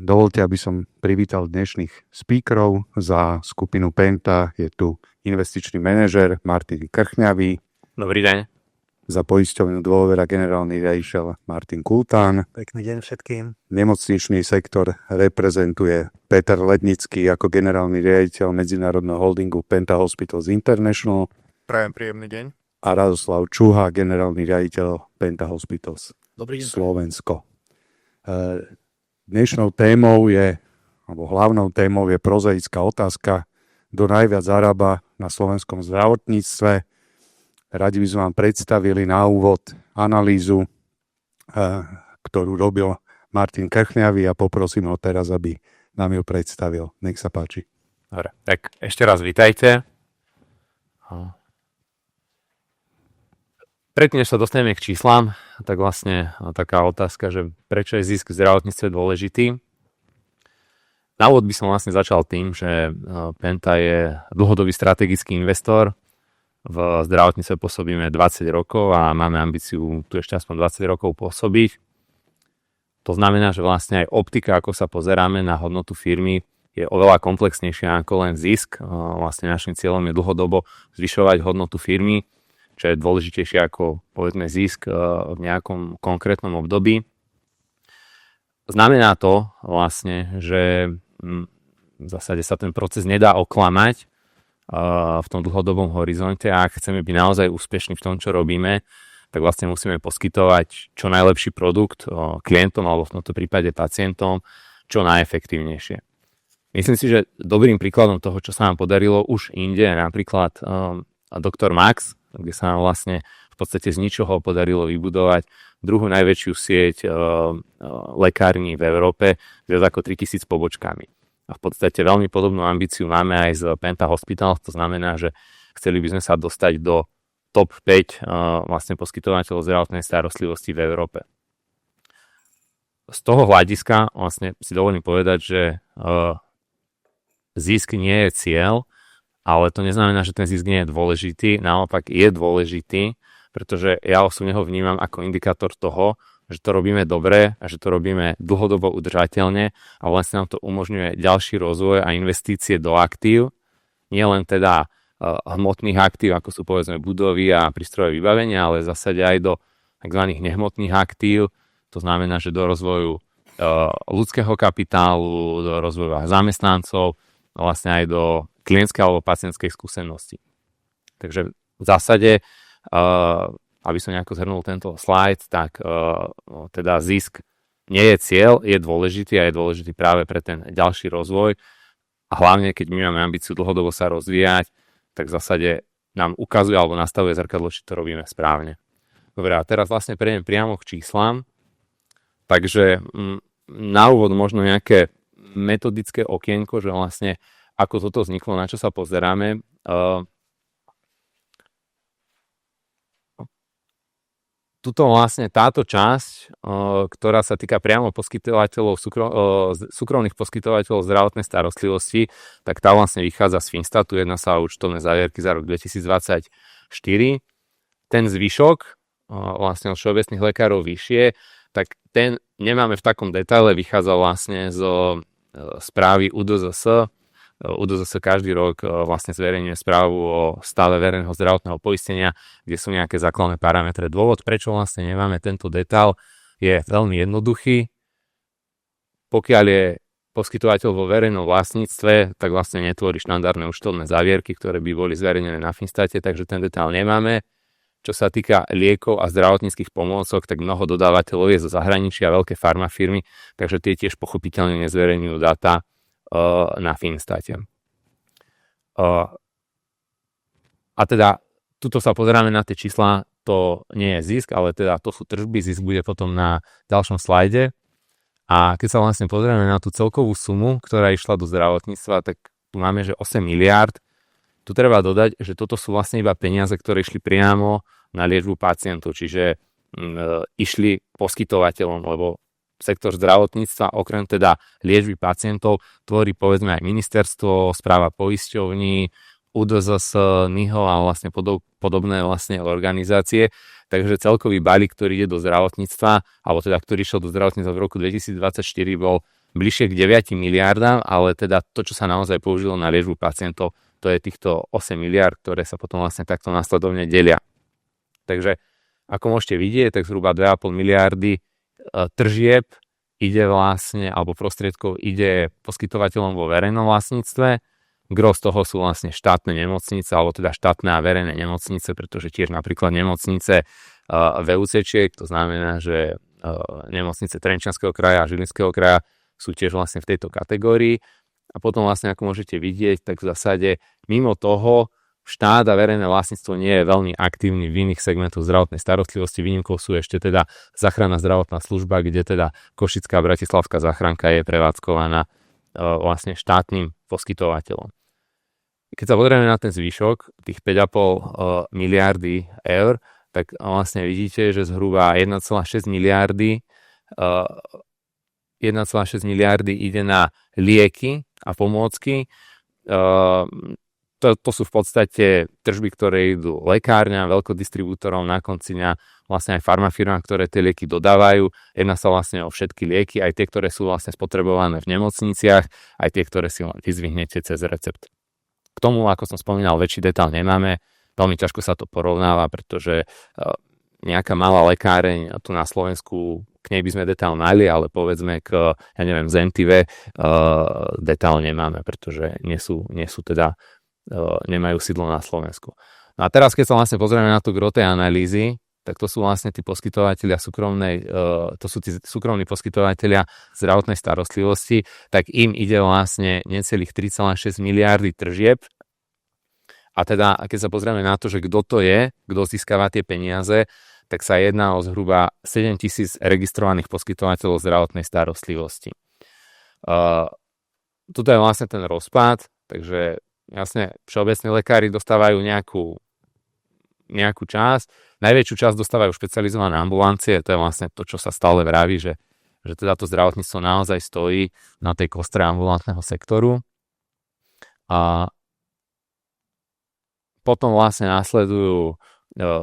Dovolte, aby som privítal dnešných speakerov. Za skupinu Penta je tu investičný manažer Martin Krchňavý. Dobrý deň. Za poisťovňu Dôvera generálny riaditeľ Martin Kultán. Pekný deň všetkým. Nemocničný sektor reprezentuje Peter Lednický ako generálny riaditeľ medzinárodného holdingu Penta Hospitals International. Prajem príjemný deň. A Radoslav Čuha, generálny riaditeľ Penta Hospitals Slovensko. Dnešnou témou alebo hlavnou témou je prozaická otázka, kto najviac zarába na slovenskom zdravotníctve. Radi by sme vám predstavili na úvod analýzu, ktorú robil Martin Krchňavý a poprosím ho teraz, aby nám ju predstavil. Nech sa páči. Dobre, tak ešte raz vítajte. Predtým, než sa dostaneme k číslam, tak vlastne taká otázka, že prečo je zisk v zdravotníctve dôležitý. Na úvod by som vlastne začal tým, že Penta je dlhodobý strategický investor. V zdravotníctve pôsobíme 20 rokov a máme ambíciu tu ešte aspoň 20 rokov pôsobiť. To znamená, že vlastne aj optika, ako sa pozeráme na hodnotu firmy, je oveľa komplexnejšia ako len zisk. Vlastne našim cieľom je dlhodobo zvyšovať hodnotu firmy, čo je dôležitejšie ako povedzme zisk v nejakom konkrétnom období. Znamená to vlastne, že v zásade sa ten proces nedá oklamať v tom dlhodobom horizonte a ak chceme byť naozaj úspešní v tom, čo robíme, tak vlastne musíme poskytovať čo najlepší produkt klientom alebo v tomto prípade pacientom čo najefektívnejšie. Myslím si, že dobrým príkladom toho, čo sa nám podarilo už inde, napríklad Dr. Max, kde sa nám vlastne v podstate z ničoho podarilo vybudovať druhú najväčšiu sieť lekární v Európe viac ako 3000 pobočkami. A v podstate veľmi podobnú ambíciu máme aj z Penta Hospitals, to znamená, že chceli by sme sa dostať do top 5 vlastne poskytovateľov zdravotnej starostlivosti v Európe. Z toho hľadiska vlastne si dovolím povedať, že zisk nie je cieľ, ale to neznamená, že ten zisk nie je dôležitý, naopak je dôležitý, pretože ja osobne ho vnímam ako indikátor toho, že to robíme dobre a že to robíme dlhodobo udržateľne a vlastne nám to umožňuje ďalší rozvoj a investície do aktív, nie len teda hmotných aktív, ako sú povedzme budovy a prístrojové vybavenia, ale v zásade aj do tzv. Nehmotných aktív, to znamená, že do rozvoju ľudského kapitálu, do rozvoja zamestnancov, vlastne aj do klientskej alebo pacientskej skúsenosti. Takže v zásade aby som nejako zhrnul tento slajd, tak teda zisk nie je cieľ, je dôležitý a je dôležitý práve pre ten ďalší rozvoj a hlavne keď my máme ambíciu dlhodobo sa rozvíjať, tak v zásade nám ukazuje alebo nastavuje zrkadlo, či to robíme správne. Dobre, a teraz vlastne prejdem priamo k číslam, takže na úvod možno nejaké metodické okienko, že vlastne ako toto vzniklo, na čo sa pozeráme. Tuto vlastne táto časť, ktorá sa týka priamo poskytovateľov, súkromných poskytovateľov zdravotnej starostlivosti, tak tá vlastne vychádza z Finstatu, jedná sa o účtovné závierky za rok 2024. Ten zvyšok, vlastne od všeobecných lekárov vyššie, tak ten nemáme v takom detaile, vychádza vlastne zo správy UDZS. UDZS každý rok vlastne zverejňuje správu o stave verejného zdravotného poistenia, kde sú nejaké základné parametre. Dôvod, prečo vlastne nemáme tento detail, je veľmi jednoduchý. Pokiaľ je poskytovateľ vo verejnom vlastníctve, tak vlastne netvorí štandardné účtovné závierky, ktoré by boli zverejnené na Finstate, takže ten detail nemáme. Čo sa týka liekov a zdravotníckych pomôcok, tak mnoho dodávateľov je zo zahraničia, veľké farmafirmy, takže tie tiež pochopiteľne nezverejňujú dáta na Finstate. A teda tuto sa pozeráme na tie čísla, to nie je zisk, ale teda to sú tržby, zisk bude potom na ďalšom slajde. A keď sa vlastne pozeráme na tú celkovú sumu, ktorá išla do zdravotníctva, tak tu máme, že 8 miliárd. Tu treba dodať, že toto sú vlastne iba peniaze, ktoré išli priamo na liečbu pacientov, čiže išli poskytovateľom, lebo sektor zdravotníctva, okrem teda liečby pacientov, tvorí povedzme aj ministerstvo, správa poisťovní, UDZS, NIHO a vlastne podobné vlastne organizácie. Takže celkový balík, ktorý ide do zdravotníctva, alebo teda ktorý išiel do zdravotníctva v roku 2024, bol bližšie k 9 miliardám, ale teda to, čo sa naozaj použilo na liečbu pacientov, to je týchto 8 miliard, ktoré sa potom vlastne takto následovne delia. Takže ako môžete vidieť, tak zhruba 2,5 miliardy tržieb ide vlastne, alebo prostriedkov ide poskytovateľom vo verejnom vlastníctve. Gros toho sú vlastne štátne nemocnice, alebo teda štátne a verejné nemocnice, pretože tiež napríklad nemocnice VUC-čiek, to znamená, že nemocnice Trenčianskeho kraja a Žilinského kraja sú tiež vlastne v tejto kategórii. A potom vlastne, ako môžete vidieť, tak v zásade mimo toho štát a verejné vlastníctvo nie je veľmi aktívny v iných segmentoch zdravotnej starostlivosti. Výnimkou sú ešte teda záchranná zdravotná služba, kde teda Košická a Bratislavská záchranka je prevádzkovaná vlastne štátnym poskytovateľom. Keď sa pozrieme na ten zvyšok, tých 5,5 miliardy eur, tak vlastne vidíte, že zhruba 1,6 miliardy ide na lieky a pomôcky. To sú v podstate tržby, ktoré idú lekárňam, veľkodistribútorom, na konci dňa vlastne aj farmafirmám, ktoré tie lieky dodávajú. Jedná sa vlastne o všetky lieky, aj tie, ktoré sú vlastne spotrebované v nemocniciach, aj tie, ktoré si vyzvihnete cez recept. K tomu, ako som spomínal, väčší detail nemáme. Veľmi ťažko sa to porovnáva, pretože nejaká malá lekáreň tu na Slovensku, k nej by sme detail mali, ale povedzme k, Zentive detail nemáme, pretože nie sú teda nemajú sídlo na Slovensku. No a teraz, keď sa vlastne pozrieme na tú gro tej analýzy, tak to sú vlastne tí poskytovatelia súkromní poskytovatelia zdravotnej starostlivosti, tak im ide vlastne necelých 3,6 miliardy tržieb. A teda, keď sa pozrieme na to, že kto to je, kto získava tie peniaze, tak sa jedná o zhruba 7 000 registrovaných poskytovateľov zdravotnej starostlivosti. Toto je vlastne ten rozpad, takže jasne, všeobecní lekári dostávajú nejakú časť. Najväčšiu časť dostávajú špecializované ambulancie. To je vlastne to, čo sa stále vraví, že teda to zdravotníctvo naozaj stojí na tej kostre ambulantného sektoru. A potom vlastne následujú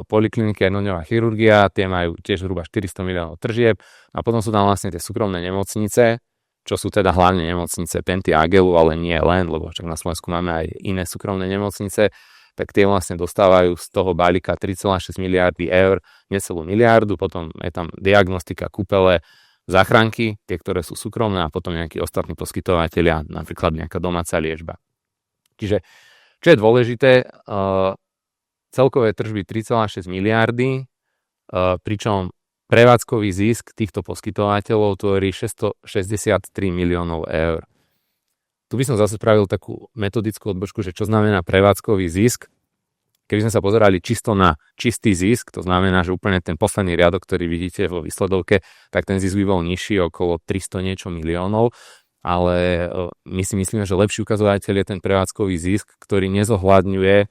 polikliniky a jednodňová chirurgia. Tie majú tiež zhruba 400 miliónov tržieb. A potom sú tam vlastne tie súkromné nemocnice, čo sú teda hlavne nemocnice Penty a Agelu, ale nie len, lebo však na Slovensku máme aj iné súkromné nemocnice, tak tie vlastne dostávajú z toho balíka 3,6 miliardy eur, necelú miliardu, potom je tam diagnostika, kúpele, záchranky, tie, ktoré sú súkromné, a potom nejakí ostatní poskytovatelia, napríklad nejaká domáca liečba. Čiže, čo je dôležité, celkové tržby 3,6 miliardy, pričom prevádzkový zisk týchto poskytovateľov tvorí 663 miliónov eur. Tu by som zase spravil takú metodickú odbočku, že čo znamená prevádzkový zisk. Keby sme sa pozerali čisto na čistý zisk, to znamená, že úplne ten posledný riadok, ktorý vidíte vo výsledovke, tak ten zisk by bol nižší, okolo 300 niečo miliónov, ale my si myslíme, že lepší ukazovateľ je ten prevádzkový zisk, ktorý nezohľadňuje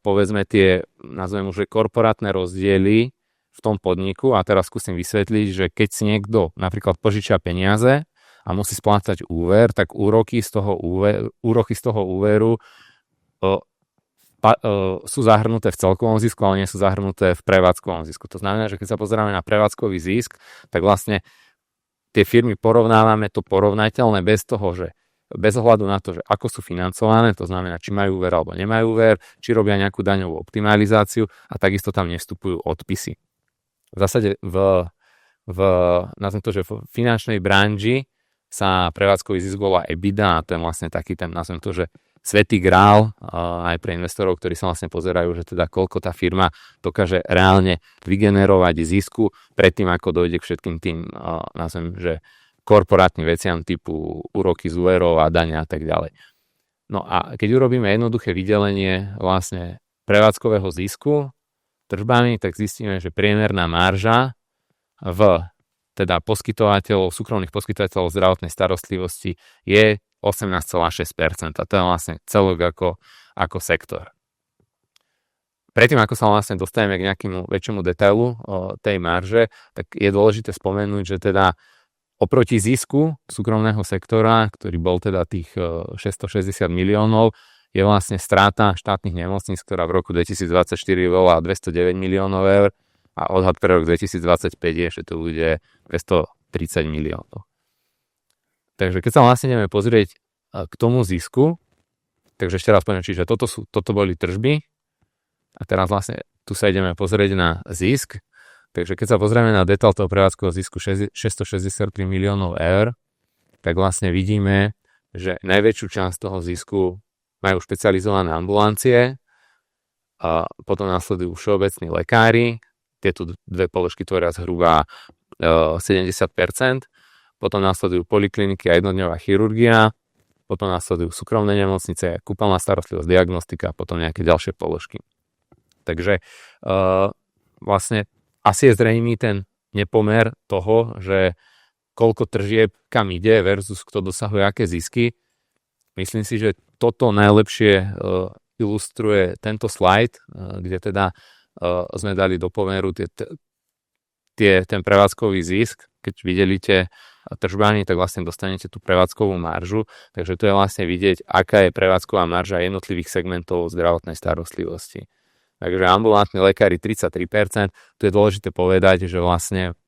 povedzme tie, nazvem už, korporátne rozdiely v tom podniku. A teraz skúsim vysvetliť, že keď si niekto napríklad požičia peniaze a musí splácať úver, tak úroky z toho úveru sú zahrnuté v celkovom zisku, ale nie sú zahrnuté v prevádzkovom zisku. To znamená, že keď sa pozeráme na prevádzkový zisk, tak vlastne tie firmy porovnávame to porovnateľné bez ohľadu na to, že ako sú financované, to znamená, či majú úver alebo nemajú úver, či robia nejakú daňovú optimalizáciu, a takisto tam nevstupujú odpisy. V zásade nazvem to, že v finančnej branži sa prevádzkový zisk volá EBITDA, a to je vlastne taký ten, nazvem to, že svätý grál aj pre investorov, ktorí sa vlastne pozerajú, že teda koľko tá firma dokáže reálne vygenerovať zisku predtým, ako dojde k všetkým tým, nazvem, že korporátnym veciam typu úroky z úverov a dania a tak ďalej. No a keď urobíme jednoduché vydelenie vlastne prevádzkového zisku tržbami, tak zistíme, že priemerná marža v teda súkromných poskytovateľov zdravotnej starostlivosti je 18,6%. To je vlastne celok ako sektor. Predtým, ako sa vlastne dostaneme k nejakému väčšiemu detailu tej marže, tak je dôležité spomenúť, že teda oproti zisku súkromného sektora, ktorý bol teda tých 660 miliónov, je vlastne stráta štátnych nemocníc, ktorá v roku 2024 bola 209 miliónov eur, a odhad pre rok 2025 je, že to bude 230 miliónov. Takže keď sa vlastne ideme pozrieť k tomu zisku, takže ešte raz poviem, čiže toto boli tržby a teraz vlastne tu sa ideme pozrieť na zisk. Takže keď sa pozrieme na detail toho prevádzkového zisku 663 miliónov eur, tak vlastne vidíme, že najväčšiu časť toho zisku majú špecializované ambulancie, a potom následujú všeobecní lekári, tieto dve položky tvoria zhruba 70%, potom následujú polikliniky a jednodňová chirurgia, potom následujú súkromné nemocnice, kúpeľná starostlivosť, diagnostika a potom nejaké ďalšie položky. Takže vlastne asi je zrejmý ten nepomer toho, že koľko tržieb kam ide versus kto dosahuje aké zisky. Myslím si, že toto najlepšie ilustruje tento slajd, kde teda sme dali do pomeru ten prevádzkový zisk. Keď videlíte tržbami, tak vlastne dostanete tú prevádzkovú maržu. Takže to je vlastne vidieť, aká je prevádzková marža jednotlivých segmentov zdravotnej starostlivosti. Takže ambulantní lekári 33%. Tu je dôležité povedať, že vlastne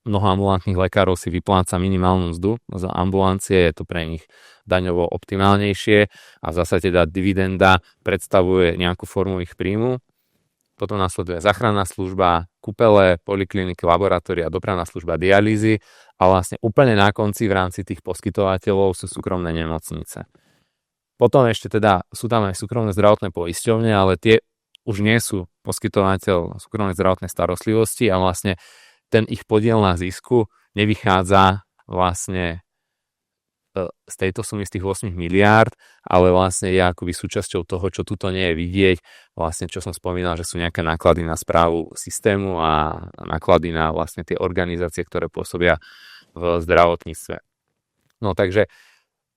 mnoho ambulantných lekárov si vypláca minimálnu mzdu za ambulancie, je to pre nich daňovo optimálnejšie a v zásade tá dividenda predstavuje nejakú formu ich príjmu. Potom nasleduje záchranná služba, kúpele, polikliniky, laboratória, dopravná služba, dialýzy a vlastne úplne na konci v rámci tých poskytovateľov sú súkromné nemocnice. Potom ešte teda sú tam aj súkromné zdravotné poisťovne, ale tie už nie sú poskytovateľ súkromnej zdravotnej starostlivosti a vlastne ten ich podiel na zisku nevychádza vlastne z tejto sumy z tých 8 miliárd, ale vlastne je akoby súčasťou toho, čo tuto nie je vidieť, vlastne čo som spomínal, že sú nejaké náklady na správu systému a náklady na vlastne tie organizácie, ktoré pôsobia v zdravotníctve. No takže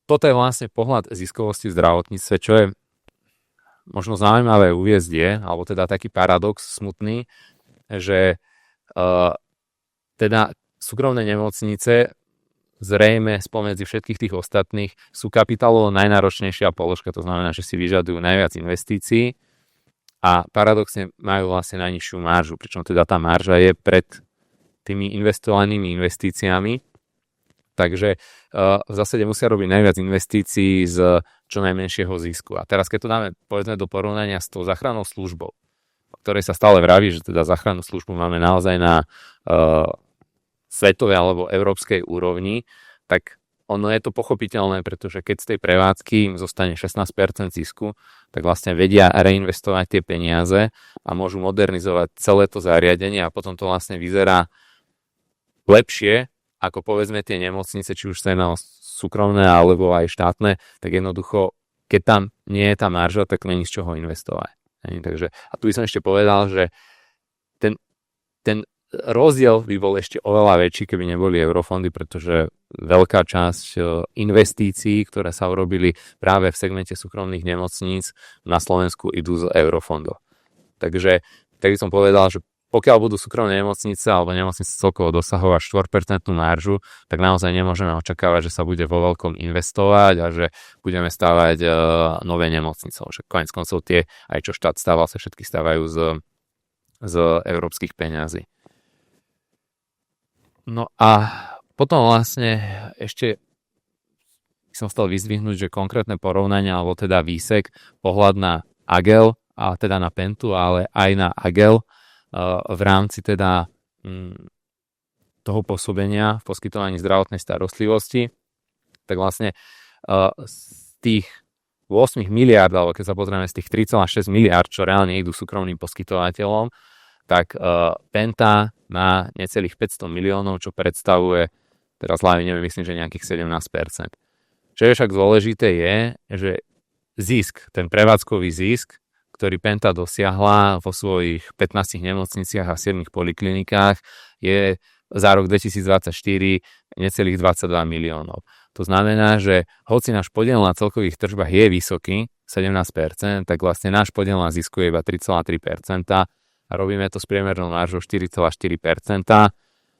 toto je vlastne pohľad ziskovosti v zdravotníctve, čo je možno zaujímavé uviesť alebo teda taký paradox smutný, že teda súkromné nemocnice zrejme spomedzi všetkých tých ostatných sú kapitálovo najnáročnejšia položka, to znamená, že si vyžadujú najviac investícií a paradoxne majú vlastne najnižšiu maržu, pričom teda tá marža je pred tými investovanými investíciami, takže v zásade musia robiť najviac investícií z čo najmenšieho zisku. A teraz keď to dáme povedzme do porovnania s tou záchrannou službou, o ktorej sa stále vraví, že teda záchrannú službu máme naozaj na svetovej alebo európskej úrovni, tak ono je to pochopiteľné, pretože keď z tej prevádzky im zostane 16% zisku, tak vlastne vedia reinvestovať tie peniaze a môžu modernizovať celé to zariadenie a potom to vlastne vyzerá lepšie, ako povedzme tie nemocnice, či už sa jedná o súkromné alebo aj štátne, tak jednoducho, keď tam nie je tá marža, tak není z čoho investovať. Takže, a tu by som ešte povedal, že ten rozdiel by bol ešte oveľa väčší, keby neboli eurofondy, pretože veľká časť investícií, ktoré sa urobili práve v segmente súkromných nemocníc na Slovensku idú z eurofondov. Takže tak by som povedal, že pokiaľ budú súkromné nemocnice alebo nemocnice celkovo dosahovať 4% maržu, tak naozaj nemôžeme očakávať, že sa bude vo veľkom investovať a že budeme stavať nové nemocnice. Že koniec koncov tie, aj čo štát stával, sa všetky stavajú z európskych peňazí. No a potom vlastne ešte som chcel vyzdvihnúť, že konkrétne porovnania, alebo teda výsek, pohľad na Agel, a teda na Pentu, ale aj na Agel v rámci teda toho pôsobenia v poskytovaní zdravotnej starostlivosti, tak vlastne z tých 8 miliárd, alebo keď sa pozrieme z tých 3,6 miliárd, čo reálne idú súkromným poskytovateľom, tak Penta má necelých 500 miliónov, čo predstavuje, teraz hlavne neviem, myslím, že nejakých 17%. Čo je však dôležité je, že zisk, ten prevádzkový zisk, ktorý Penta dosiahla vo svojich 15 nemocniciach a 7 poliklinikách, je za rok 2024 necelých 22 miliónov. To znamená, že hoci náš podiel na celkových tržbách je vysoký, 17%, tak vlastne náš podiel na zisku je iba 3,3%, a robíme to s priemernou maržou 4,4%,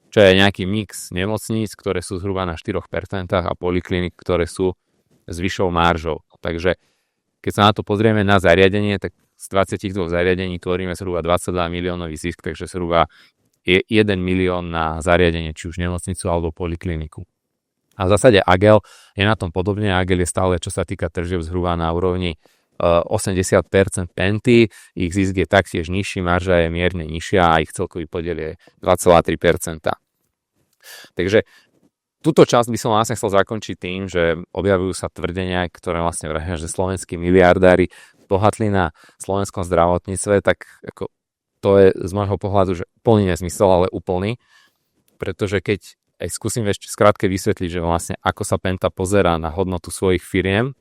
čo je nejaký mix nemocníc, ktoré sú zhruba na 4% a poliklinik, ktoré sú s vyššou maržou. Takže keď sa na to pozrieme na zariadenie, tak z 22 zariadení tvoríme zhruba 22 miliónový zisk, takže zhruba je 1 milión na zariadenie, či už nemocnicu alebo polikliniku. A v zásade Agel je na tom podobne. Agel je stále, čo sa týka tržieb, zhruba na úrovni 80% Penty, ich zisk je taktiež nižší, marža je mierne nižšia a ich celkový podiel je 2,3%. Takže túto časť by som vlastne chcel zakončiť tým, že objavujú sa tvrdenia, ktoré vlastne vravia, že slovenskí miliardári bohatli na slovenskom zdravotníctve, tak ako to je z môjho pohľadu že úplný nezmysel, ale úplný, pretože keď aj skúsim ešte skrátke vysvetliť, že vlastne ako sa Penta pozerá na hodnotu svojich firiem,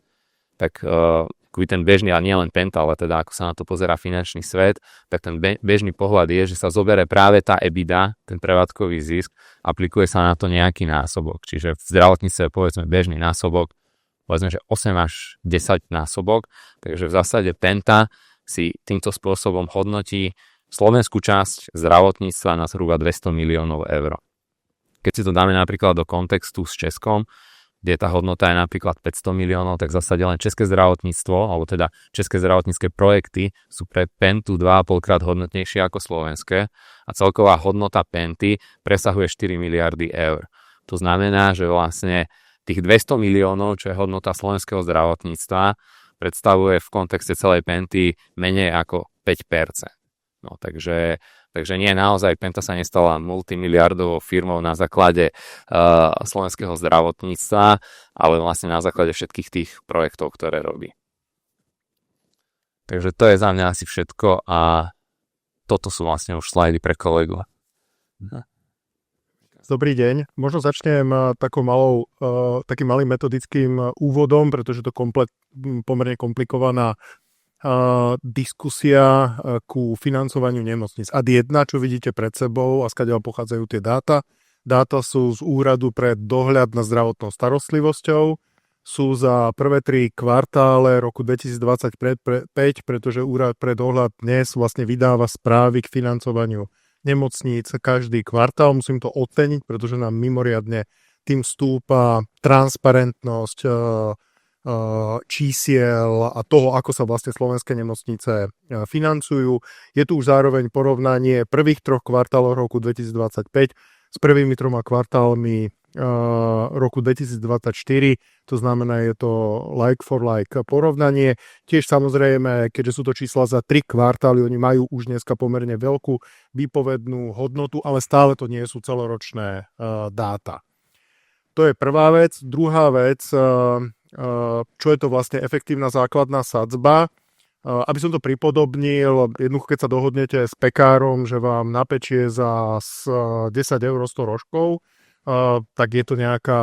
tak ten bežný, a nie len Penta, ale teda ako sa na to pozerá finančný svet, tak ten bežný pohľad je, že sa zoberie práve tá EBITDA, ten prevádzkový zisk, aplikuje sa na to nejaký násobok. Čiže v zdravotníctve povedzme bežný násobok, povedzme, že 8 až 10 násobok, takže v zásade Penta si týmto spôsobom hodnotí slovenskú časť zdravotníctva na zhruba 200 miliónov eur. Keď si to dáme napríklad do kontextu s Českom, kde tá hodnota je napríklad 500 miliónov, tak v zásade len české zdravotníctvo, alebo teda české zdravotnícke projekty sú pre Pentu 2,5 krát hodnotnejšie ako slovenské a celková hodnota Penty presahuje 4 miliardy eur. To znamená, že vlastne tých 200 miliónov, čo je hodnota slovenského zdravotníctva, predstavuje v kontexte celej Penty menej ako 5%. No, takže nie, naozaj Penta sa nestala multimiliardovou firmou na základe slovenského zdravotníctva, ale vlastne na základe všetkých tých projektov, ktoré robí. Takže to je za mňa asi všetko a toto sú vlastne už slajdy pre kolegu. Dobrý deň. Možno začnem takým malým metodickým úvodom, pretože to pomerne komplikovaná diskusia ku financovaniu nemocníc. Ad 1, čo vidíte pred sebou a skadiaľ pochádzajú tie dáta. Dáta sú z Úradu pre dohľad nad zdravotnou starostlivosťou. Sú za prvé 3 kvartále roku 2025, pretože Úrad pre dohľad dnes vlastne vydáva správy k financovaniu nemocníc každý kvartál. Musím to oceniť, pretože nám mimoriadne tým stúpa transparentnosť čísiel a toho, ako sa vlastne slovenské nemocnice financujú. Je tu už zároveň porovnanie prvých 3 kvartálov roku 2025 s prvými 3 kvartálmi roku 2024, to znamená, je to like for like porovnanie. Tiež samozrejme, keďže sú to čísla za 3 kvartály, oni majú už dneska pomerne veľkú výpovednú hodnotu, ale stále to nie sú celoročné dáta. To je prvá vec. Druhá vec, čo je to vlastne efektívna základná sadzba. Aby som to pripodobnil, jednoducho keď sa dohodnete s pekárom, že vám napečie za 10 eur 100 rožkov, tak je to nejaká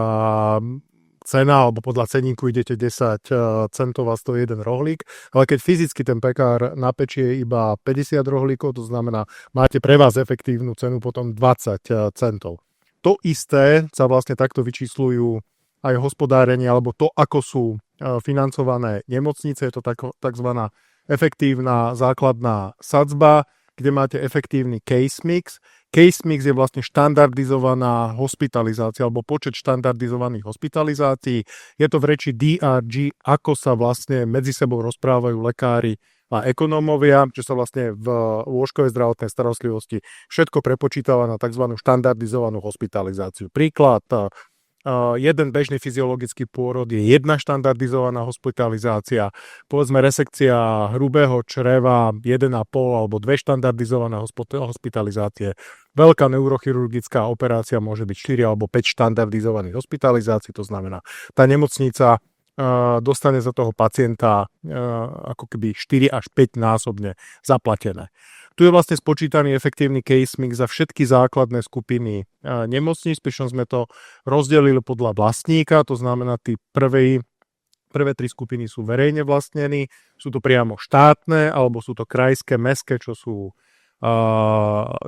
cena, alebo podľa ceníku idete 10 centov a 101 rohlík, ale keď fyzicky ten pekár napečie iba 50 rohlíkov, to znamená, máte pre vás efektívnu cenu potom 20 centov. To isté sa vlastne takto vyčíslujú aj hospodárenie, alebo to, ako sú financované nemocnice, je to takzvaná efektívna základná sadzba, kde máte efektívny case mix. Case mix je vlastne štandardizovaná hospitalizácia, alebo počet štandardizovaných hospitalizácií. Je to v reči DRG, ako sa vlastne medzi sebou rozprávajú lekári a ekonómovia, že sa vlastne v lôžkovej zdravotnej starostlivosti všetko prepočítava na tzv. Štandardizovanú hospitalizáciu. Príklad, jeden bežný fyziologický pôrod je jedna štandardizovaná hospitalizácia, povedzme resekcia hrubého čreva 1,5 alebo 2 štandardizované hospitalizácie. Veľká neurochirurgická operácia môže byť 4 alebo 5 štandardizovaných hospitalizácií, to znamená, tá nemocnica dostane za toho pacienta ako keby 4 až 5 násobne zaplatené. Tu je vlastne spočítaný efektívny case mix za všetky základné skupiny nemocníc, pričom sme to rozdelili podľa vlastníka, to znamená, prvé 3 skupiny sú verejne vlastnení, sú to priamo štátne, alebo sú to krajské, mestské, čo sú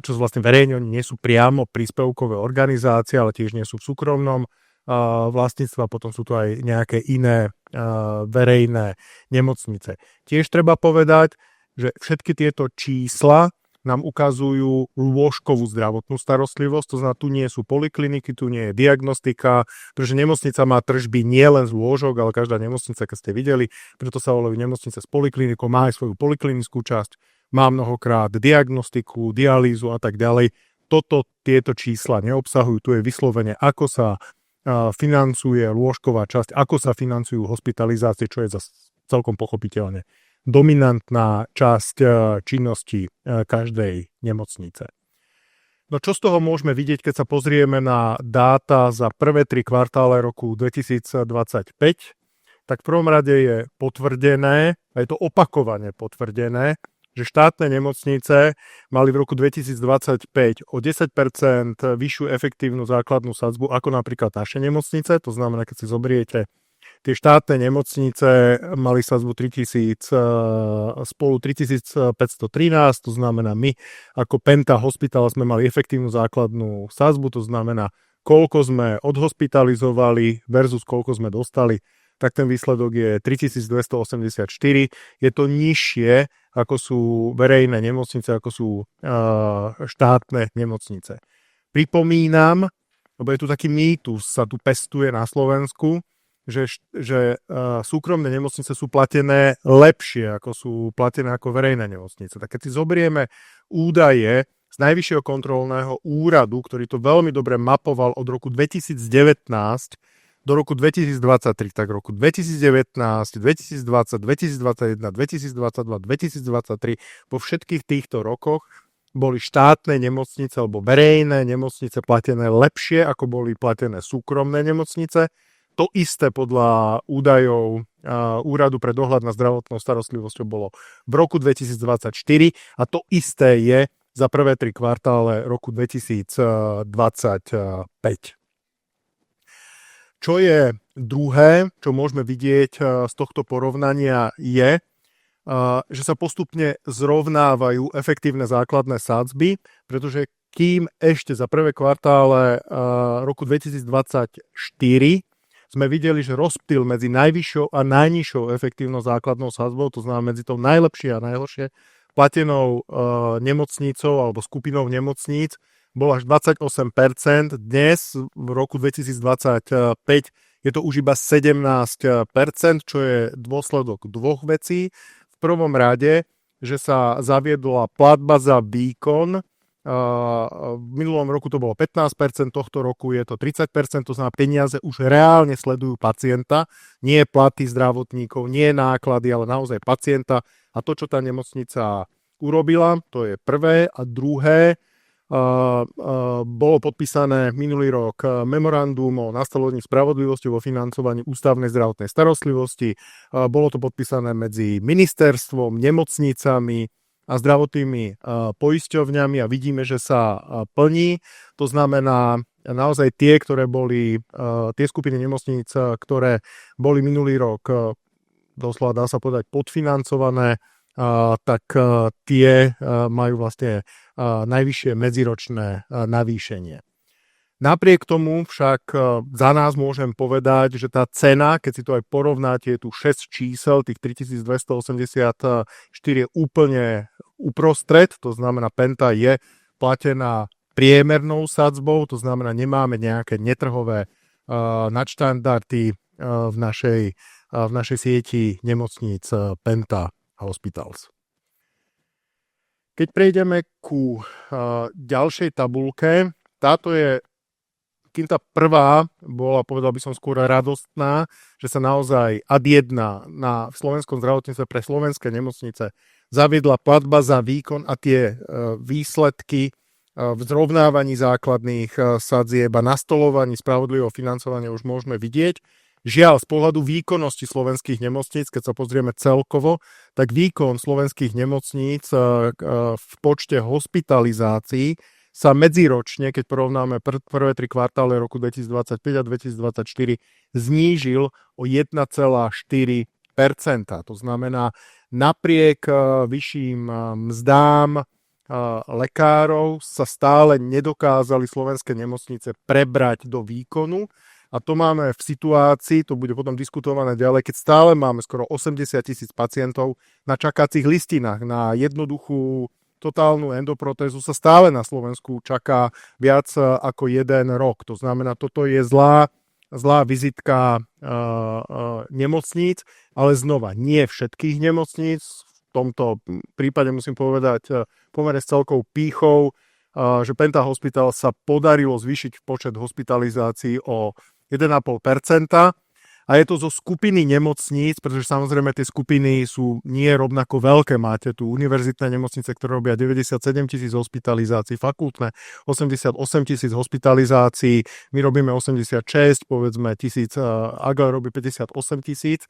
vlastne verejne, oni nie sú priamo príspevkové organizácie, ale tiež nie sú v súkromnom vlastníctva, potom sú tu aj nejaké iné verejné nemocnice. Tiež treba povedať, že všetky tieto čísla nám ukazujú lôžkovú zdravotnú starostlivosť, to znamená, tu nie sú polikliniky, tu nie je diagnostika, pretože nemocnica má tržby nielen z lôžok, ale každá nemocnica, keď ste videli, preto sa volajú nemocnice s poliklinikou, má aj svoju poliklinickú časť, má mnohokrát diagnostiku, dialýzu a tak ďalej. Tieto čísla neobsahujú, tu je vyslovene, ako sa financuje lôžková časť, ako sa financujú hospitalizácie, čo je celkom pochopiteľne dominantná časť činnosti každej nemocnice. No čo z toho môžeme vidieť, keď sa pozrieme na dáta za prvé 3 kvartále roku 2025, tak v prvom rade je potvrdené, a je to opakovane potvrdené, že štátne nemocnice mali v roku 2025 o 10% vyššiu efektívnu základnú sadzbu ako napríklad naše nemocnice. To znamená, keď si zoberiete tie štátne nemocnice mali sadzbu 3513, to znamená my ako Penta Hospital sme mali efektívnu základnú sadzbu, to znamená koľko sme odhospitalizovali versus koľko sme dostali, tak ten výsledok je 3284. Je to nižšie ako sú verejné nemocnice, ako sú štátne nemocnice. Pripomínam, lebo je tu taký mýtus, sa tu pestuje na Slovensku, že súkromné nemocnice sú platené lepšie, ako sú platené ako verejné nemocnice. Tak keď si zoberieme údaje z Najvyššieho kontrolného úradu, ktorý to veľmi dobre mapoval od roku 2019 do roku 2023, tak roku 2019, 2020, 2021, 2022, 2023, po všetkých týchto rokoch boli štátne nemocnice alebo verejné nemocnice platené lepšie, ako boli platené súkromné nemocnice. To isté podľa údajov Úradu pre dohľad nad zdravotnou starostlivosťou bolo v roku 2024 a to isté je za prvé 3 kvartále roku 2025. Čo je druhé, čo môžeme vidieť z tohto porovnania je, že sa postupne zrovnávajú efektívne základné sadzby, pretože kým ešte za prvé kvartále roku 2024 sme videli, že rozptyl medzi najvyššou a najnižšou efektívnou základnou sadzbou, to znamená medzi tou najlepšie a najhoršie platenou nemocnicou alebo skupinou nemocníc, bol až 28%. Dnes v roku 2025 je to už iba 17%, čo je dôsledok dvoch vecí. V prvom rade, že sa zaviedla platba za výkon. V minulom roku to bolo 15%, tohto roku je to 30%, to znamená peniaze už reálne sledujú pacienta, nie platy zdravotníkov, nie náklady, ale naozaj pacienta a to, čo tá nemocnica urobila, to je prvé a druhé, bolo podpísané minulý rok memorandum o nastavení spravodlivosti vo financovaní ústavnej zdravotnej starostlivosti, bolo to podpísané medzi ministerstvom, nemocnicami a zdravotnými poisťovňami a vidíme, že sa plní. To znamená naozaj tie, ktoré boli, tie skupiny nemocníc, ktoré boli minulý rok doslova dá sa povedať podfinancované, tak tie majú vlastne najvyššie medziročné navýšenie. Napriek tomu však za nás môžem povedať, že tá cena, keď si to aj porovnáte, je tu 6 čísel, tých 3284 je úplne uprostred, to znamená Penta je platená priemernou sadzbou, to znamená nemáme nejaké netrhové nadštandardy v našej sieti nemocníc Penta Hospitals. Keď prejdeme ku ďalšej tabuľke, táto je, kým tá prvá bola, povedal by som skôr radostná, že sa naozaj ad1 v slovenskom zdravotníctve pre slovenské nemocnice zaviedla platba za výkon a tie výsledky v zrovnávaní základných sadzieb a nastolovaní spravodlivého financovania už môžeme vidieť. Žiaľ, z pohľadu výkonnosti slovenských nemocníc, keď sa pozrieme celkovo, tak výkon slovenských nemocníc v počte hospitalizácií sa medziročne, keď porovnáme prvé 3 kvartály roku 2025 a 2024, znížil o 1,4%. To znamená, napriek vyšším mzdám lekárov sa stále nedokázali slovenské nemocnice prebrať do výkonu. A to máme v situácii, to bude potom diskutované ďalej, keď stále máme skoro 80,000 pacientov na čakacích listinách. Na jednoduchú totálnu endoprotézu sa stále na Slovensku čaká viac ako 1 rok. To znamená, toto je zlá vizitka nemocníc, ale znova, nie všetkých nemocníc. V tomto prípade musím povedať pomerne s celkou pýchou, že Penta Hospital sa podarilo zvýšiť počet hospitalizácií o 1,5%. A je to zo skupiny nemocníc, pretože samozrejme tie skupiny sú nie rovnako veľké. Máte tu univerzitné nemocnice, ktoré robia 97 000 hospitalizácií, fakultné 88 000 hospitalizácií, my robíme 86, povedzme 1000, Agel robí 58 000.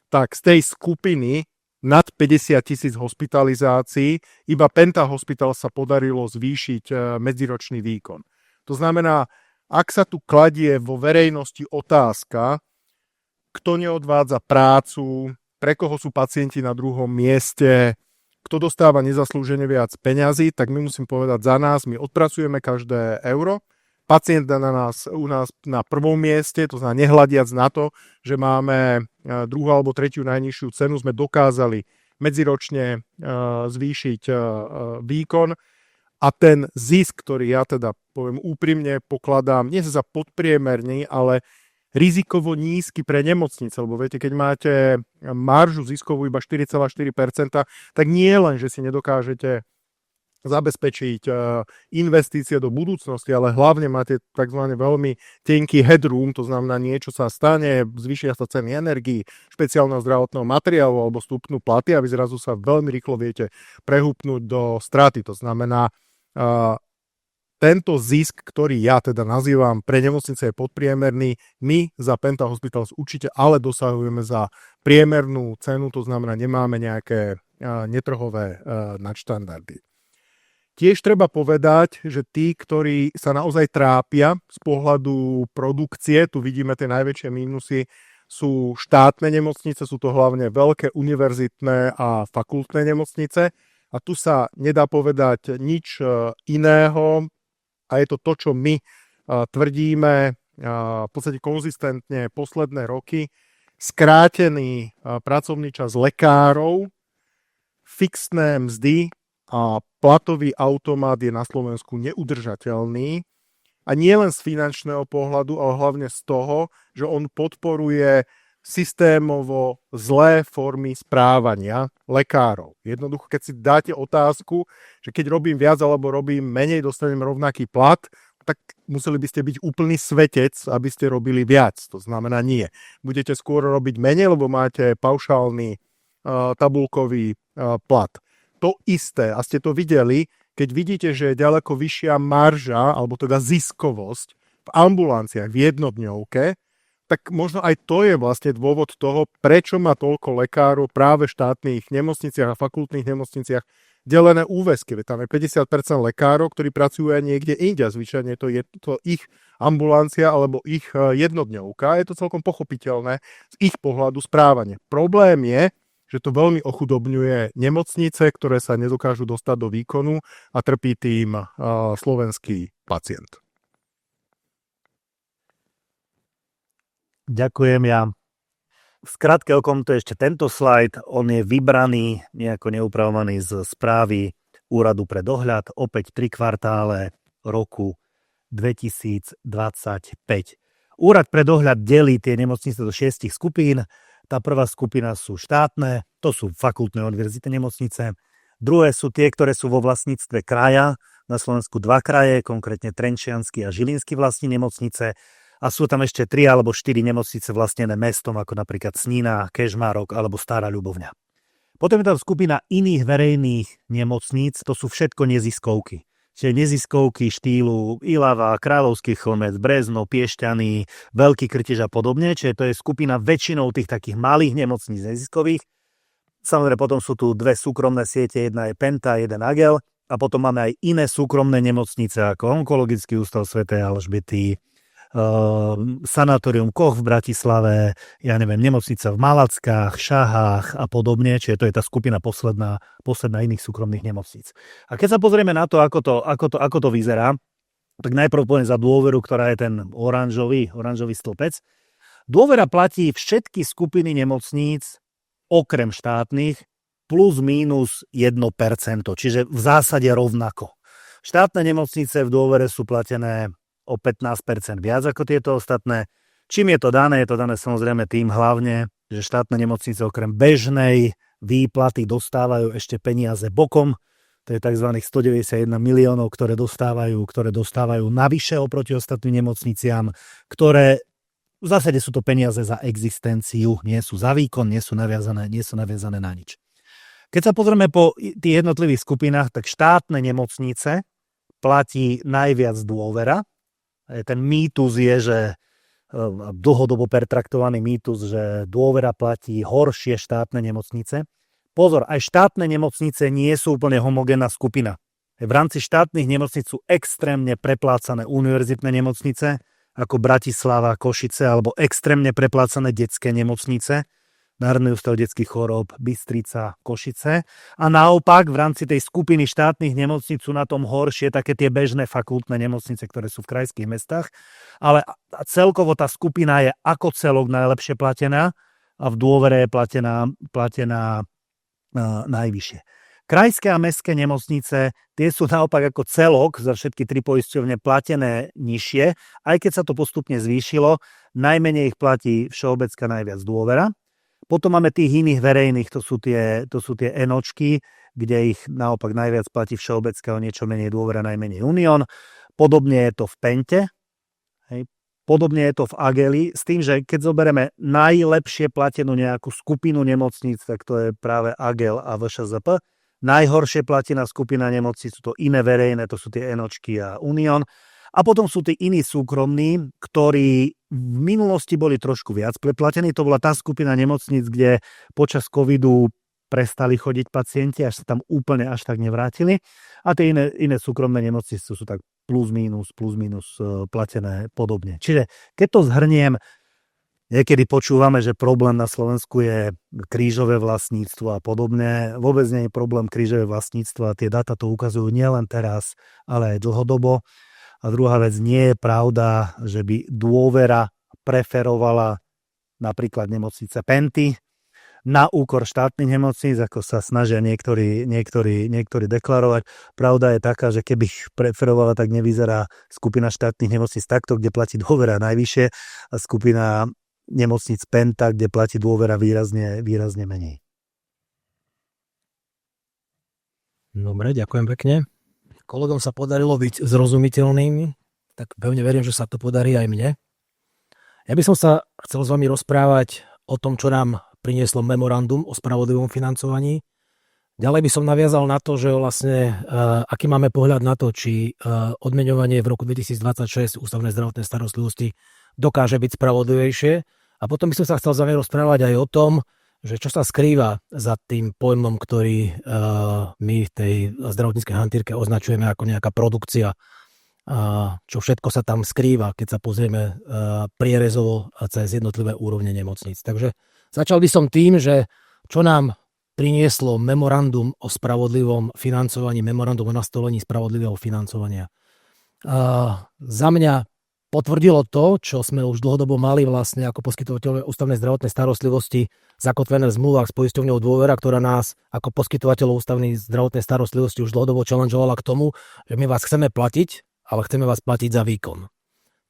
Tak z tej skupiny nad 50 000 hospitalizácií iba Penta Hospital sa podarilo zvýšiť medziročný výkon. To znamená, ak sa tu kladie vo verejnosti otázka, kto neodvádza prácu, pre koho sú pacienti na druhom mieste, kto dostáva nezaslúžene viac peňazí, tak my musím povedať za nás, my odpracujeme každé euro, pacient u nás na prvom mieste, to znamená nehľadiac na to, že máme druhú alebo tretiu najnižšiu cenu, sme dokázali medziročne zvýšiť výkon a ten zisk, ktorý ja teda poviem úprimne pokladám, nie za podpriemerný, ale rizikovo nízky pre nemocnice, lebo viete, keď máte maržu ziskovú iba 4,4%, tak nie len, že si nedokážete zabezpečiť investície do budúcnosti, ale hlavne máte tzv. Veľmi tenký headroom, to znamená niečo sa stane, zvýšia sa ceny energií, špeciálneho zdravotného materiálu alebo stupnú platy a vy zrazu sa veľmi rýchlo viete prehúpnúť do straty. To znamená, tento zisk, ktorý ja teda nazývam pre nemocnice je podpriemerný, my za Penta Hospitals určite ale dosahujeme za priemernú cenu, to znamená nemáme nejaké netrhové nadštandardy. Tiež treba povedať, že tí, ktorí sa naozaj trápia z pohľadu produkcie, tu vidíme tie najväčšie mínusy, sú štátne nemocnice, sú to hlavne veľké univerzitné a fakultné nemocnice a tu sa nedá povedať nič iného, a je to to, čo my tvrdíme v podstate konzistentne posledné roky. Skrátený pracovný čas lekárov, fixné mzdy a platový automat je na Slovensku neudržateľný. A nie len z finančného pohľadu, ale hlavne z toho, že on podporuje systémovo zlé formy správania lekárov. Jednoducho, keď si dáte otázku, že keď robím viac alebo robím menej, dostanem rovnaký plat, tak museli by ste byť úplný svetec, aby ste robili viac. To znamená nie. Budete skôr robiť menej, lebo máte paušálny tabuľkový plat. To isté, a ste to videli, keď vidíte, že je ďaleko vyššia marža, alebo teda ziskovosť v ambulanciách v jednodňovke, tak možno aj to je vlastne dôvod toho, prečo má toľko lekárov práve v štátnych nemocniciach a fakultných nemocniciach delené úväzky. Tam je 50% lekárov, ktorí pracujú aj niekde inde. Zvyčajne je to ich ambulancia alebo ich jednodňovka. Je to celkom pochopiteľné z ich pohľadu správania. Problém je, že to veľmi ochudobňuje nemocnice, ktoré sa nedokážu dostať do výkonu a trpí tým slovenský pacient. Ďakujem ja. V skratke okom to ešte tento slajd, on je vybraný, nejako neupravovaný z správy Úradu pre dohľad, opäť 3 kvartále roku 2025. Úrad pre dohľad delí tie nemocnice do 6 skupín. Tá prvá skupina sú štátne, to sú fakultné univerzitné nemocnice. Druhé sú tie, ktoré sú vo vlastníctve kraja, na Slovensku 2 kraje, konkrétne Trenčiansky a Žilinský vlastní nemocnice. A sú tam ešte 3 alebo 4 nemocnice vlastnené mestom, ako napríklad Snina, Kežmarok alebo Stará Ľubovňa. Potom je tam skupina iných verejných nemocníc, to sú všetko neziskovky. Čiže neziskovky štýlu Ilava, Kráľovský Chlmec, Brezno, Piešťany, Veľký Krtiež a podobne. Čiže to je skupina väčšinou tých takých malých nemocníc neziskových. Samozrejme potom sú tu 2 súkromné siete, jedna je Penta, jeden Agel. A potom máme aj iné súkromné nemocnice ako Onkologický ústav svätej Alžbety, sanatórium Koch v Bratislave, ja neviem, nemocnica v Malackách, Šahách a podobne, čiže to je tá skupina posledná iných súkromných nemocníc. A keď sa pozrieme na to, ako to vyzerá, tak najprv poviem za dôveru, ktorá je ten oranžový stĺpec. Dôvera platí všetky skupiny nemocníc, okrem štátnych, plus mínus 1%, čiže v zásade rovnako. Štátne nemocnice v dôvere sú platené o 15% viac ako tieto ostatné. Čím je to dané? Je to dané samozrejme tým hlavne, že štátne nemocnice okrem bežnej výplaty dostávajú ešte peniaze bokom. To je tzv. 191 miliónov, ktoré dostávajú navyše oproti ostatným nemocniciam, ktoré V zásade sú to peniaze za existenciu, nie sú za výkon, nie sú naviazané na nič. Keď sa pozrieme po tých jednotlivých skupinách, tak štátne nemocnice platí najviac dôvera. Ten mýtus je, že dlhodobo pertraktovaný mýtus, že dôvera platí horšie štátne nemocnice. Pozor, aj štátne nemocnice nie sú úplne homogénna skupina. V rámci štátnych nemocníc sú extrémne preplácané univerzitné nemocnice, ako Bratislava, Košice, alebo extrémne preplácané detské nemocnice, Národný ústav detských chorôb, Bystrica, Košice. A naopak, v rámci tej skupiny štátnych nemocníc sú na tom horšie také tie bežné fakultné nemocnice, ktoré sú v krajských mestách. Ale celkovo tá skupina je ako celok najlepšie platená a v dôvere je platená najvyššie. Krajské a mestské nemocnice, tie sú naopak ako celok za všetky tri poisťovne platené nižšie, aj keď sa to postupne zvýšilo, najmenej ich platí všeobecná najviac dôvera. Potom máme tých iných verejných, to sú tie enočky, kde ich naopak najviac platí všeobecná, o niečo menej dôvera, najmenej Unión. Podobne je to v Pente, podobne je to v Ageli, s tým, že keď zoberieme najlepšie platenú nejakú skupinu nemocníc, tak to je práve Agel a VŠZP. Najhoršie platená skupina nemocníc sú to iné verejné, to sú tie enočky a Unión. A potom sú tí iní súkromní, ktorí v minulosti boli trošku viac preplatení. To bola tá skupina nemocníc, kde počas covidu prestali chodiť pacienti, až sa tam úplne až tak nevrátili. A tie iné súkromné nemocnice sú tak plus minus platené podobne. Čiže keď to zhrniem, niekedy počúvame, že problém na Slovensku je krížové vlastníctvo a podobne. Vôbec nie je problém krížové vlastníctva. Tie dáta to ukazujú nielen teraz, ale aj dlhodobo. A druhá vec, nie je pravda, že by dôvera preferovala napríklad nemocnice Penty na úkor štátnych nemocníc, ako sa snažia niektorí deklarovať. Pravda je taká, že keby ich preferovala, tak nevyzerá skupina štátnych nemocníc takto, kde platí dôvera najvyššie, a skupina nemocníc Penta, kde platí dôvera výrazne menej. Dobre, ďakujem pekne. Kolegom sa podarilo byť zrozumiteľnými, tak pevne verím, že sa to podarí aj mne. Ja by som sa chcel s vami rozprávať o tom, čo nám prinieslo memorandum o spravodlivom financovaní. Ďalej by som naviazal na to, že vlastne aký máme pohľad na to, či odmeňovanie v roku 2026 ústavnej zdravotnej starostlivosti dokáže byť spravodlivejšie. A potom by som sa chcel s vami rozprávať aj o tom, že čo sa skrýva za tým pojmom, ktorý my v tej zdravotníckej hantírke označujeme ako nejaká produkcia. Čo všetko sa tam skrýva, keď sa pozrieme prierezovo cez jednotlivé úrovne nemocníc. Takže začal by som tým, že čo nám prinieslo memorandum o spravodlivom financovaní, memorandum o nastolení spravodlivého financovania. Za mňa potvrdilo to, čo sme už dlhodobo mali vlastne ako poskytovateľ ústavnej zdravotnej starostlivosti zakotvené v zmluvách s poisťovňou Dôvera, ktorá nás ako poskytovateľov ústavnej zdravotnej starostlivosti už dlhodobo challengeovala k tomu, že my vás chceme platiť, ale chceme vás platiť za výkon.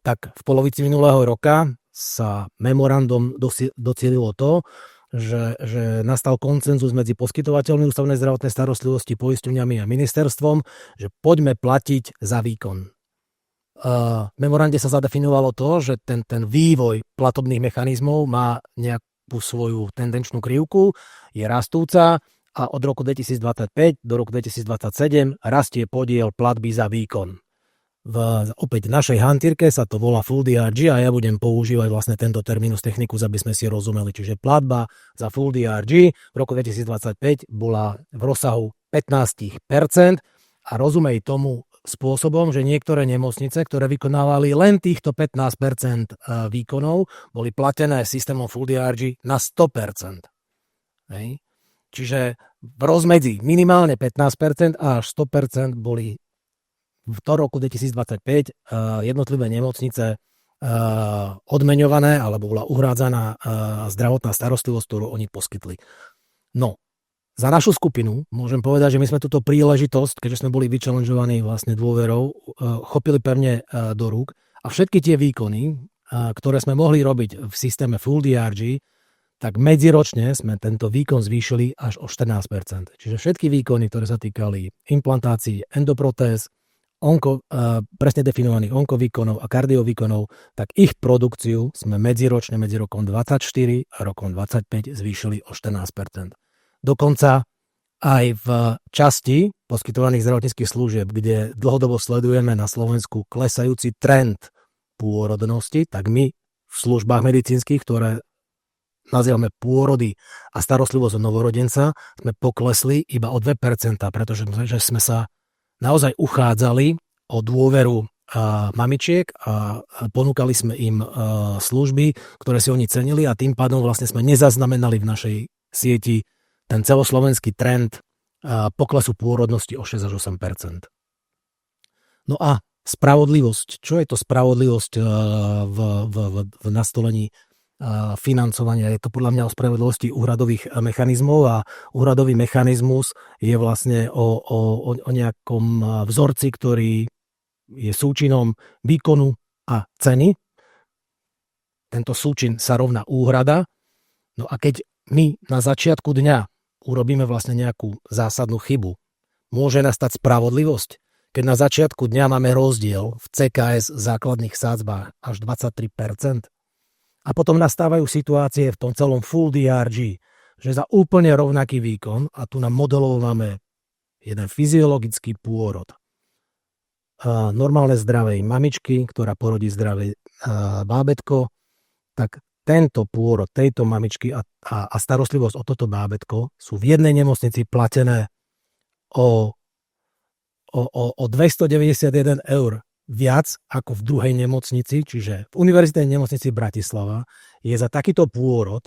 Tak v polovici minulého roka sa memorandum docielilo to, že nastal konsenzus medzi poskytovateľmi ústavnej zdravotnej starostlivosti, poisťovňami a ministerstvom, že poďme platiť za výkon. Memorande sa zadefinovalo to, že ten vývoj platobných mechanizmov má nejakú svoju tendenčnú krivku, je rastúca a od roku 2025 do roku 2027 rastie podiel platby za výkon. Opäť v našej hantírke sa to volá full DRG a ja budem používať vlastne tento terminus technicus, aby sme si rozumeli. Čiže platba za full DRG v roku 2025 bola v rozsahu 15% a rozumej tomu spôsobom, že niektoré nemocnice, ktoré vykonávali len týchto 15% výkonov, boli platené systémom full DRG na 100%. Hej. Čiže v rozmedzi minimálne 15% a až 100% boli v roku 2025 jednotlivé nemocnice odmeňované alebo bola uhrádzaná zdravotná starostlivosť, ktorú oni poskytli. No, za našu skupinu môžem povedať, že my sme túto príležitosť, keďže sme boli vychallengeovaní vlastne dôverou, chopili pevne do rúk a všetky tie výkony, ktoré sme mohli robiť v systéme full DRG, tak medziročne sme tento výkon zvýšili až o 14%. Čiže všetky výkony, ktoré sa týkali implantácií endoprotéz, presne definovaných onkovýkonov a kardiovýkonov, tak ich produkciu sme medziročne medzi rokom 24 a rokom 25 zvýšili o 14%. Dokonca aj v časti poskytovaných zdravotníckych služieb, kde dlhodobo sledujeme na Slovensku klesajúci trend pôrodnosti, tak my v službách medicínskych, ktoré nazývame pôrody a starostlivosť o novorodenca, sme poklesli iba o 2%, pretože sme sa naozaj uchádzali o dôveru mamičiek a ponúkali sme im služby, ktoré si oni cenili a tým pádom vlastne sme nezaznamenali v našej sieti ten celoslovenský trend poklesu pôrodnosti o 6 až 8%. No a spravodlivosť. Čo je to spravodlivosť v nastolení financovania? Je to podľa mňa o spravodlivosti úhradových mechanizmov a úhradový mechanizmus je vlastne o nejakom vzorci, ktorý je súčinom výkonu a ceny. Tento súčin sa rovná úhrada. No a keď my na začiatku dňa urobíme vlastne nejakú zásadnú chybu, môže nastať spravodlivosť, keď na začiatku dňa máme rozdiel v CKS základných sádzbách až 23%. A potom nastávajú situácie v tom celom full DRG, že za úplne rovnaký výkon, a tu nám modelovo máme jeden fyziologický pôrod normálne zdravej mamičky, ktorá porodí zdravé bábätko, tak tento pôrod tejto mamičky a starostlivosť o toto bábätko sú v jednej nemocnici platené o 291 eur viac ako v druhej nemocnici, čiže v univerzitnej nemocnici Bratislava je za takýto pôrod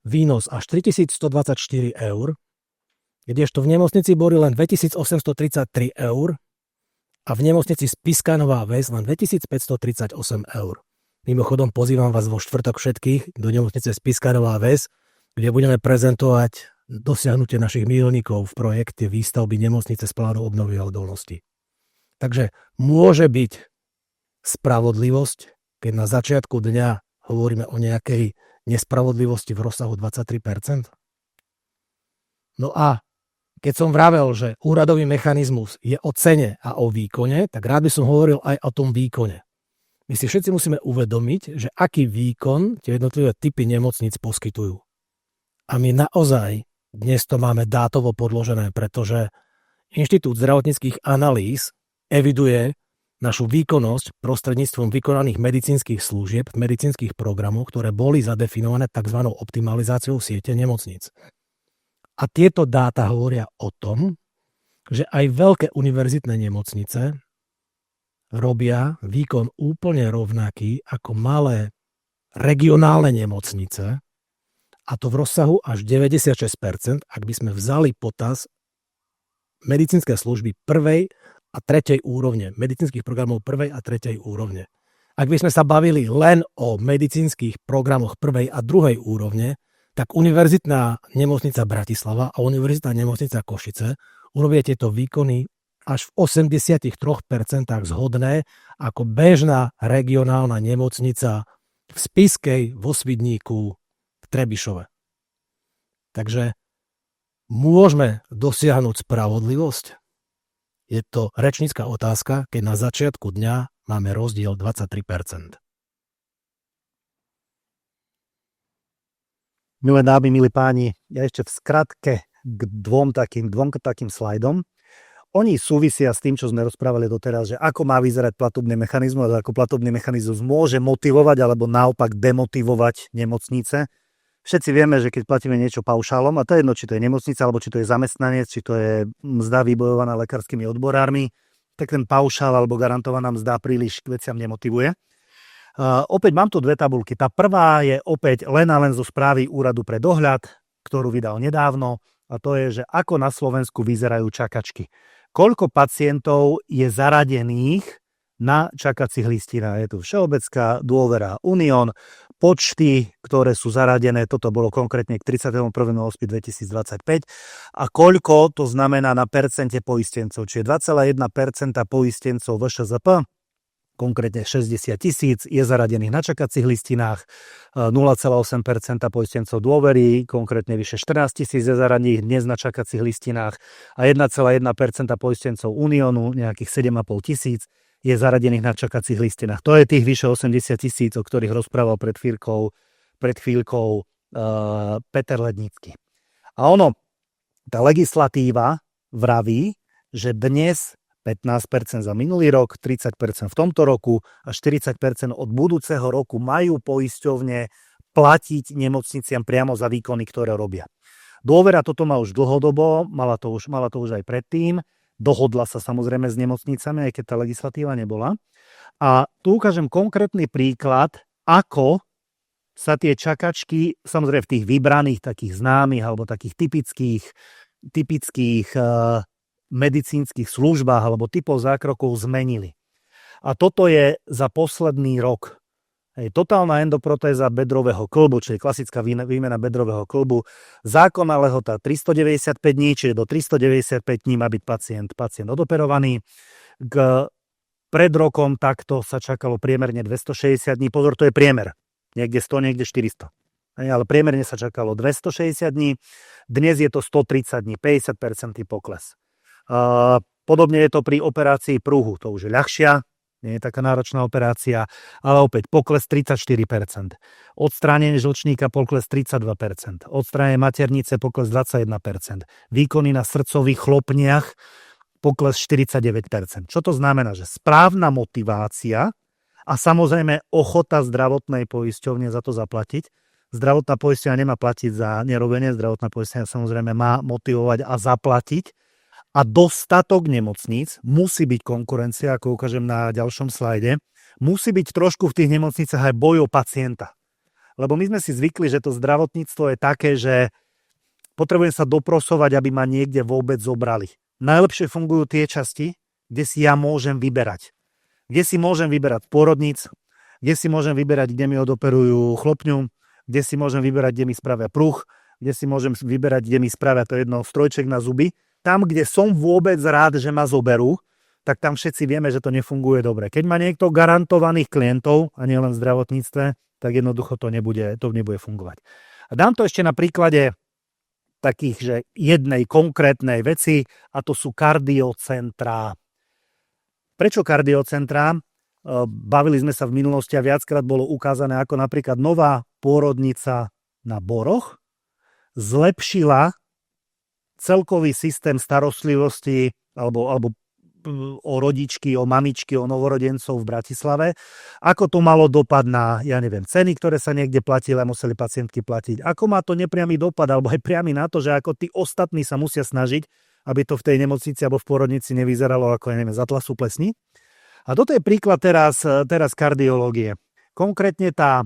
výnos až 3124 eur, kdežto v nemocnici Bory len 2833 eur a v nemocnici Spišská Nová Ves len 2538 eur. Mimochodom pozývam vás vo štvrtok všetkých do nemocnice Spišská Nová Ves, kde budeme prezentovať dosiahnutie našich míľnikov v projekte výstavby nemocnice s plánom obnovy a odolnosti. Takže môže byť spravodlivosť, keď na začiatku dňa hovoríme o nejakej nespravodlivosti v rozsahu 23%? No a keď som vravel, že úhradový mechanizmus je o cene a o výkone, tak rád by som hovoril aj o tom výkone. My si všetci musíme uvedomiť, že aký výkon tie jednotlivé typy nemocníc poskytujú. A my naozaj dnes to máme dátovo podložené, pretože Inštitút zdravotníckych analýz eviduje našu výkonnosť prostredníctvom vykonaných medicínskych služieb, medicínskych programov, ktoré boli zadefinované tzv. Optimalizáciou siete nemocníc. A tieto dáta hovoria o tom, že aj veľké univerzitné nemocnice robia výkon úplne rovnaký ako malé regionálne nemocnice, a to v rozsahu až 96%, ak by sme vzali potaz medicínske služby prvej a tretej úrovne, medicínskych programov prvej a tretej úrovne. Ak by sme sa bavili len o medicínskych programoch prvej a druhej úrovne, tak Univerzitná nemocnica Bratislava a Univerzitná nemocnica Košice urobia tieto výkony až v 83% zhodné ako bežná regionálna nemocnica v Spišskej, vo Svidníku, v Trebišove. Takže môžeme dosiahnuť spravodlivosť? Je to rečnícka otázka, keď na začiatku dňa máme rozdiel 23%. Milé dámy, milí páni, ja ešte v skratke k dvom takým slajdom. Oni súvisia s tým, čo sme rozprávali doteraz, že ako má vyzerať platobný mechanizmus, ako platobný mechanizmus môže motivovať alebo naopak demotivovať nemocnice. Všetci vieme, že keď platíme niečo paušálom, a to je jedno, či to je nemocnica, alebo či to je zamestnanec, či to je mzda vybojovaná lekárskymi odborármi, tak ten paušál alebo garantovaná mzda príliš k veciam nemotivuje. Opäť mám tu dve tabulky. Tá prvá je opäť len a len zo správy Úradu pre dohľad, ktorú vydal nedávno, a to je, že ako na Slovensku vyzerajú čakačky. Koľko pacientov je zaradených na čakacích listinách? Je tu Všeobecná, Dôvera, Unión, počty, ktoré sú zaradené, toto bolo konkrétne k 31.8.2025, a koľko to znamená na percente poistencov, čiže 2,1% poistencov VŠZP konkrétne 60 000, je zaradených na čakacích listinách, 0,8% poistencov dôvery, konkrétne vyše 14 000 je zaradených dnes na čakacích listinách a 1,1% poistencov Uniónu, nejakých 7 500 je zaradených na čakacích listinách. To je tých vyše 80 000, o ktorých rozprával pred chvíľkou Peter Lednický. A tá legislatíva vraví, že dnes 15% za minulý rok, 30% v tomto roku a 40% od budúceho roku majú poisťovne platiť nemocniciam priamo za výkony, ktoré robia. Dôvera toto má už dlhodobo, mala to už aj predtým, dohodla sa samozrejme s nemocnicami, aj keď tá legislatíva nebola. A tu ukážem konkrétny príklad, ako sa tie čakačky, samozrejme v tých vybraných, takých známych alebo takých typických medicínskych službách alebo typov zákrokov zmenili. A toto je za posledný rok. Totálna endoprotéza bedrového kĺbu, čiže klasická výmena bedrového kĺbu. Zákonná lehota 395 dní, čiže do 395 dní má byť pacient odoperovaný. Pred rokom takto sa čakalo priemerne 260 dní. Pozor, to je priemer. Niekde 100, niekde 400. Ale priemerne sa čakalo 260 dní. Dnes je to 130 dní, 50% pokles. Podobne je to pri operácii pruhu, to už je ľahšia, nie je taká náročná operácia, ale opäť pokles 34%. Odstránenie žlčníka pokles 32%. Odstránenie maternice pokles 21%. Výkony na srdcových chlopniach pokles 49%. Čo to znamená? Že správna motivácia a samozrejme ochota zdravotnej poisťovne za to zaplatiť. Zdravotná poisťovňa nemá platiť za nerobenie, zdravotná poisťovňa samozrejme má motivovať a zaplatiť. A dostatok nemocníc, musí byť konkurencia, ako ukážem na ďalšom slajde, musí byť trošku v tých nemocnicách aj boj o pacienta. Lebo my sme si zvykli, že to zdravotníctvo je také, že potrebujem sa doprosovať, aby ma niekde vôbec zobrali. Najlepšie fungujú tie časti, kde si ja môžem vyberať. Kde si môžem vyberať pôrodníc, kde si môžem vyberať, kde mi odoperujú chlopňu, kde si môžem vyberať, kde mi spravia pruh, kde si môžem vyberať, kde mi spravia to jedno strojček na zuby. Tam, kde som vôbec rád, že ma zoberú, tak tam všetci vieme, že to nefunguje dobre. Keď má niekto garantovaných klientov, a nie len v zdravotníctve, tak jednoducho to nebude fungovať. A dám to ešte na príklade takých, že jednej konkrétnej veci, a to sú kardiocentrá. Prečo kardiocentrá? Bavili sme sa v minulosti a viackrát bolo ukázané, ako napríklad nová pôrodnica na Boroch zlepšila celkový systém starostlivosti alebo o rodičky, o mamičky, o novorodencov v Bratislave. Ako to malo dopad na, ceny, ktoré sa niekde platili a museli pacientky platiť. Ako má to nepriamy dopad, alebo aj priamy na to, že ako tí ostatní sa musia snažiť, aby to v tej nemocnici alebo v pôrodnici nevyzeralo ako, zatlasú plesni. A toto je príklad teraz kardiológie. Konkrétne tá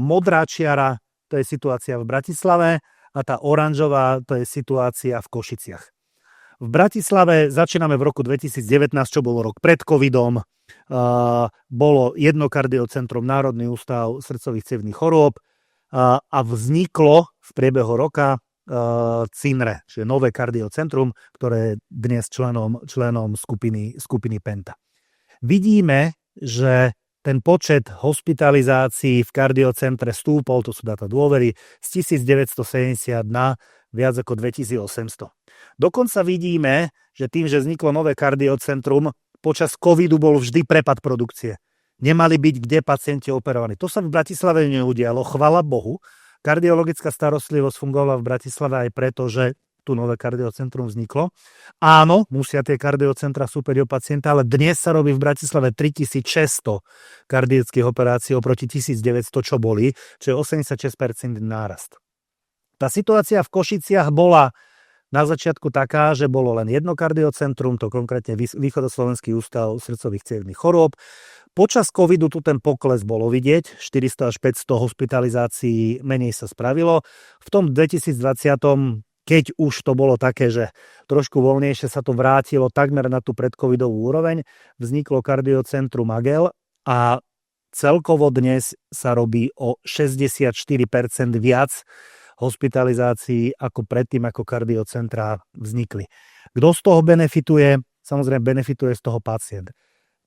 modrá čiara, to je situácia v Bratislave, a tá oranžová, to je situácia v Košiciach. V Bratislave začíname v roku 2019, čo bolo rok pred covidom. Bolo jedno kardiocentrum, Národný ústav srdcových cievnych chorôb a vzniklo v priebehu roka CINRE, čiže nové kardiocentrum, ktoré je dnes členom skupiny Penta. Vidíme, že ten počet hospitalizácií v kardiocentre stúpol, to sú dáta dôvery, z 1970 na viac ako 2800. Dokonca vidíme, že tým, že vzniklo nové kardiocentrum, počas covidu bol vždy prepad produkcie. Nemali byť kde pacienti operovaní. To sa v Bratislave neudialo, chvala Bohu. Kardiologická starostlivosť fungovala v Bratislave aj preto, že tu nové kardiocentrum vzniklo. Áno, musia tie kardiocentra súperiť o pacienta, ale dnes sa robí v Bratislave 3600 kardických operácií oproti 1900, čo boli, čo je 86% nárast. Tá situácia v Košiciach bola na začiatku taká, že bolo len jedno kardiocentrum, to konkrétne Východoslovenský ústav srdcových cievnych chorôb. Počas covidu tu ten pokles bolo vidieť, 400 až 500 hospitalizácií menej sa spravilo. V tom 2020, keď už to bolo také, že trošku voľnejšie sa to vrátilo takmer na tú predcovidovú úroveň, vzniklo kardiocentrum Agel a celkovo dnes sa robí o 64% viac hospitalizácií ako predtým, ako kardiocentrá vznikli. Kto z toho benefituje? Samozrejme benefituje z toho pacient.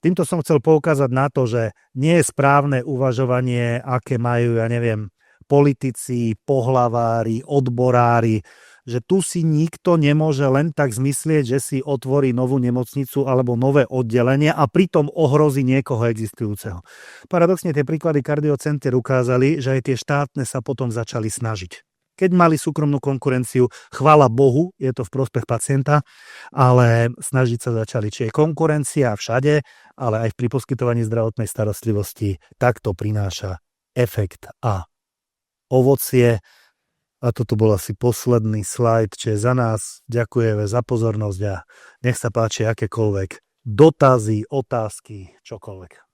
Týmto som chcel poukázať na to, že nie je správne uvažovanie, aké majú, ja neviem, politici, pohlavári, odborári, že tu si nikto nemôže len tak zmyslieť, že si otvorí novú nemocnicu alebo nové oddelenie a pritom ohrozí niekoho existujúceho. Paradoxne tie príklady kardiocenter ukázali, že aj tie štátne sa potom začali snažiť. Keď mali súkromnú konkurenciu, chvála Bohu, je to v prospech pacienta, ale snažiť sa začali, či je konkurencia všade, ale aj pri poskytovaní zdravotnej starostlivosti, tak to prináša efekt a ovocie. A toto bol asi posledný slajd, čiže za nás ďakujeme za pozornosť a nech sa páči akékoľvek dotazy, otázky, čokoľvek.